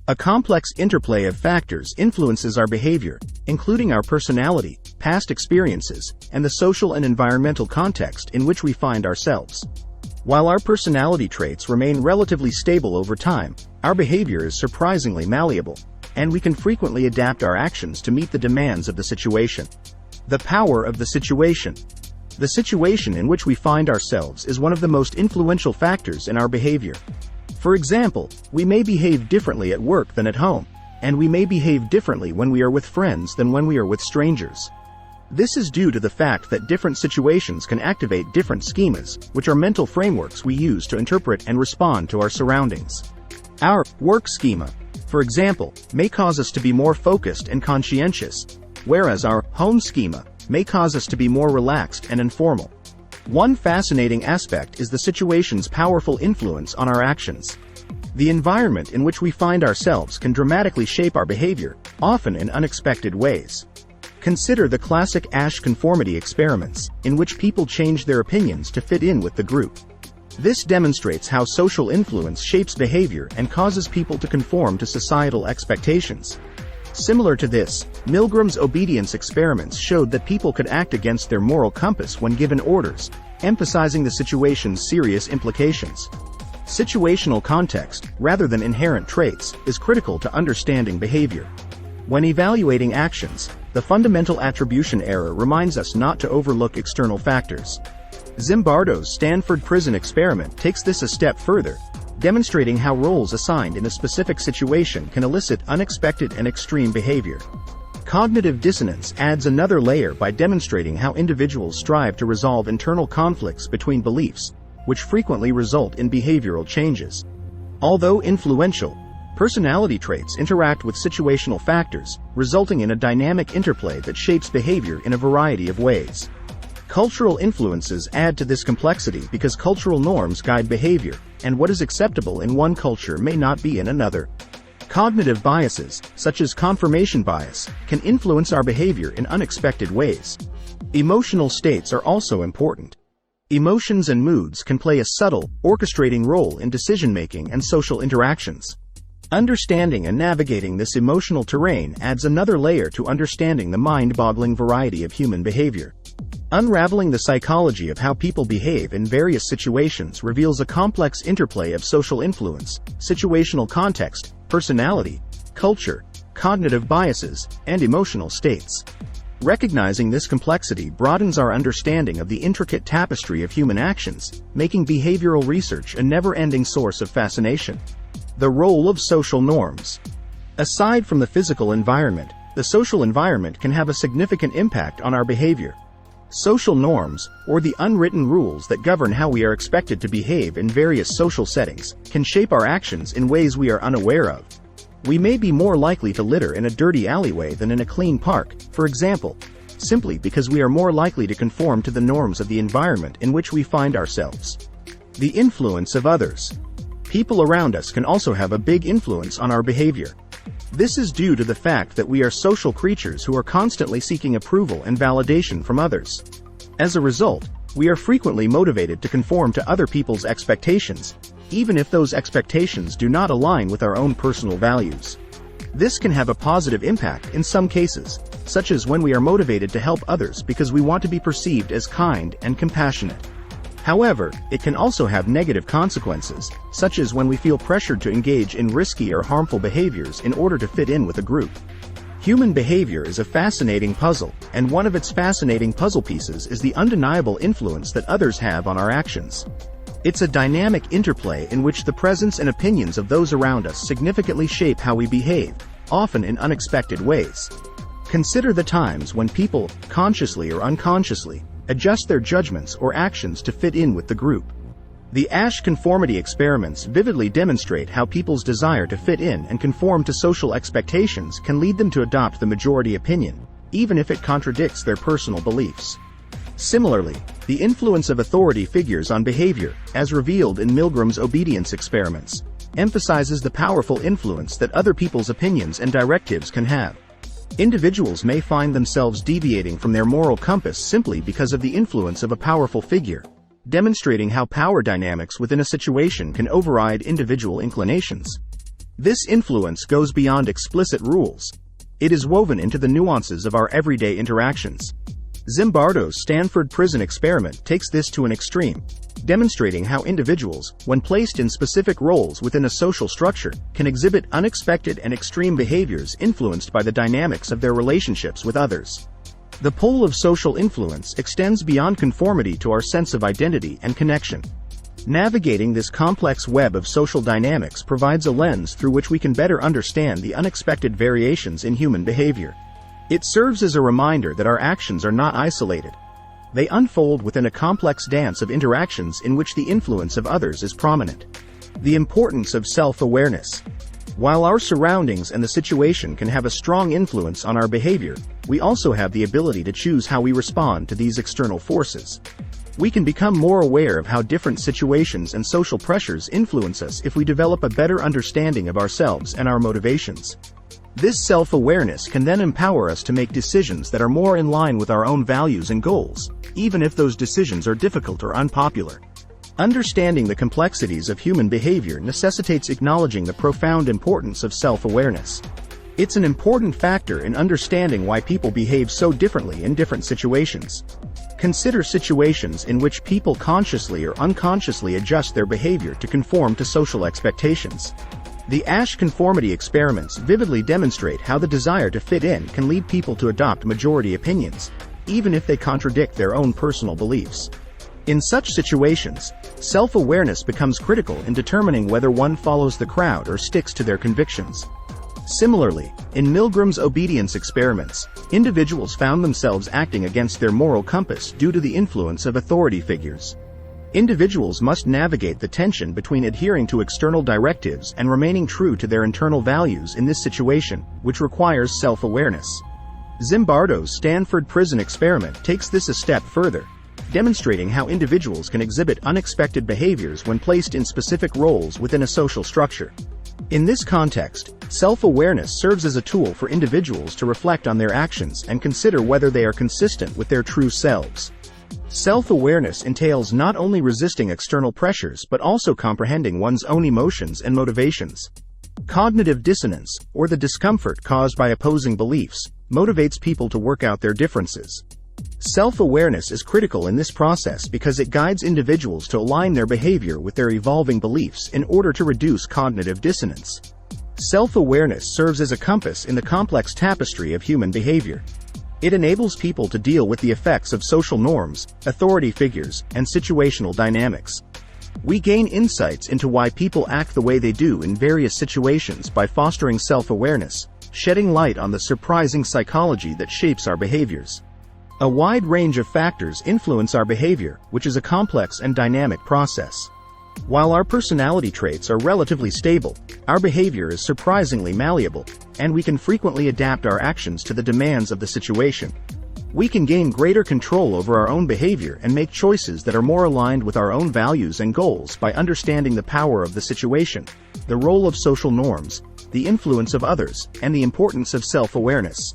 A complex interplay of factors influences our behavior, including our personality, past experiences, and the social and environmental context in which we find ourselves. While our personality traits remain relatively stable over time, our behavior is surprisingly malleable, and we can frequently adapt our actions to meet the demands of the situation. The power of the situation. The situation in which we find ourselves is one of the most influential factors in our behavior. For example, we may behave differently at work than at home, and we may behave differently when we are with friends than when we are with strangers. This is due to the fact that different situations can activate different schemas, which are mental frameworks we use to interpret and respond to our surroundings. Our work schema, for example, may cause us to be more focused and conscientious, whereas our home schema may cause us to be more relaxed and informal. One fascinating aspect is the situation's powerful influence on our actions. The environment in which we find ourselves can dramatically shape our behavior, often in unexpected ways. Consider the classic Asch conformity experiments, in which people change their opinions to fit in with the group. This demonstrates how social influence shapes behavior and causes people to conform to societal expectations. Similar to this, Milgram's obedience experiments showed that people could act against their moral compass when given orders, emphasizing the situation's serious implications. Situational context, rather than inherent traits, is critical to understanding behavior. When evaluating actions, the fundamental attribution error reminds us not to overlook external factors. Zimbardo's Stanford prison experiment takes this a step further, demonstrating how roles assigned in a specific situation can elicit unexpected and extreme behavior. Cognitive dissonance adds another layer by demonstrating how individuals strive to resolve internal conflicts between beliefs, which frequently result in behavioral changes. Although influential, personality traits interact with situational factors, resulting in a dynamic interplay that shapes behavior in a variety of ways. Cultural influences add to this complexity because cultural norms guide behavior, and what is acceptable in one culture may not be in another. Cognitive biases, such as confirmation bias, can influence our behavior in unexpected ways. Emotional states are also important. Emotions and moods can play a subtle, orchestrating role in decision-making and social interactions. Understanding and navigating this emotional terrain adds another layer to understanding the mind-boggling variety of human behavior. Unraveling the psychology of how people behave in various situations reveals a complex interplay of social influence, situational context, personality, culture, cognitive biases, and emotional states. Recognizing this complexity broadens our understanding of the intricate tapestry of human actions, making behavioral research a never-ending source of fascination. The role of social norms. Aside from the physical environment, the social environment can have a significant impact on our behavior. Social norms, or the unwritten rules that govern how we are expected to behave in various social settings, can shape our actions in ways we are unaware of. We may be more likely to litter in a dirty alleyway than in a clean park, for example, simply because we are more likely to conform to the norms of the environment in which we find ourselves. The influence of others. People around us can also have a big influence on our behavior. This is due to the fact that we are social creatures who are constantly seeking approval and validation from others. As a result, we are frequently motivated to conform to other people's expectations, even if those expectations do not align with our own personal values. This can have a positive impact in some cases, such as when we are motivated to help others because we want to be perceived as kind and compassionate. However, it can also have negative consequences, such as when we feel pressured to engage in risky or harmful behaviors in order to fit in with a group. Human behavior is a fascinating puzzle, and one of its fascinating puzzle pieces is the undeniable influence that others have on our actions. It's a dynamic interplay in which the presence and opinions of those around us significantly shape how we behave, often in unexpected ways. Consider the times when people, consciously or unconsciously, adjust their judgments or actions to fit in with the group. The Asch conformity experiments vividly demonstrate how people's desire to fit in and conform to social expectations can lead them to adopt the majority opinion, even if it contradicts their personal beliefs. Similarly, the influence of authority figures on behavior, as revealed in Milgram's obedience experiments, emphasizes the powerful influence that other people's opinions and directives can have. Individuals may find themselves deviating from their moral compass simply because of the influence of a powerful figure, demonstrating how power dynamics within a situation can override individual inclinations. This influence goes beyond explicit rules. It is woven into the nuances of our everyday interactions. Zimbardo's Stanford Prison Experiment takes this to an extreme, demonstrating how individuals, when placed in specific roles within a social structure, can exhibit unexpected and extreme behaviors influenced by the dynamics of their relationships with others. The pull of social influence extends beyond conformity to our sense of identity and connection. Navigating this complex web of social dynamics provides a lens through which we can better understand the unexpected variations in human behavior. It serves as a reminder that our actions are not isolated. They unfold within a complex dance of interactions in which the influence of others is prominent. The importance of self-awareness. While our surroundings and the situation can have a strong influence on our behavior, we also have the ability to choose how we respond to these external forces. We can become more aware of how different situations and social pressures influence us if we develop a better understanding of ourselves and our motivations. This self-awareness can then empower us to make decisions that are more in line with our own values and goals, even if those decisions are difficult or unpopular. Understanding the complexities of human behavior necessitates acknowledging the profound importance of self-awareness. It's an important factor in understanding why people behave so differently in different situations. Consider situations in which people consciously or unconsciously adjust their behavior to conform to social expectations. The Asch conformity experiments vividly demonstrate how the desire to fit in can lead people to adopt majority opinions, even if they contradict their own personal beliefs. In such situations, self-awareness becomes critical in determining whether one follows the crowd or sticks to their convictions. Similarly, in Milgram's obedience experiments, individuals found themselves acting against their moral compass due to the influence of authority figures. Individuals must navigate the tension between adhering to external directives and remaining true to their internal values in this situation, which requires self-awareness. Zimbardo's Stanford Prison Experiment takes this a step further, demonstrating how individuals can exhibit unexpected behaviors when placed in specific roles within a social structure. In this context, self-awareness serves as a tool for individuals to reflect on their actions and consider whether they are consistent with their true selves. Self-awareness entails not only resisting external pressures but also comprehending one's own emotions and motivations. Cognitive dissonance, or the discomfort caused by opposing beliefs, motivates people to work out their differences. Self-awareness is critical in this process because it guides individuals to align their behavior with their evolving beliefs in order to reduce cognitive dissonance. Self-awareness serves as a compass in the complex tapestry of human behavior. It enables people to deal with the effects of social norms, authority figures, and situational dynamics. We gain insights into why people act the way they do in various situations by fostering self-awareness, shedding light on the surprising psychology that shapes our behaviors. A wide range of factors influence our behavior, which is a complex and dynamic process. While our personality traits are relatively stable, our behavior is surprisingly malleable, and we can frequently adapt our actions to the demands of the situation. We can gain greater control over our own behavior and make choices that are more aligned with our own values and goals by understanding the power of the situation, the role of social norms, the influence of others, and the importance of self-awareness.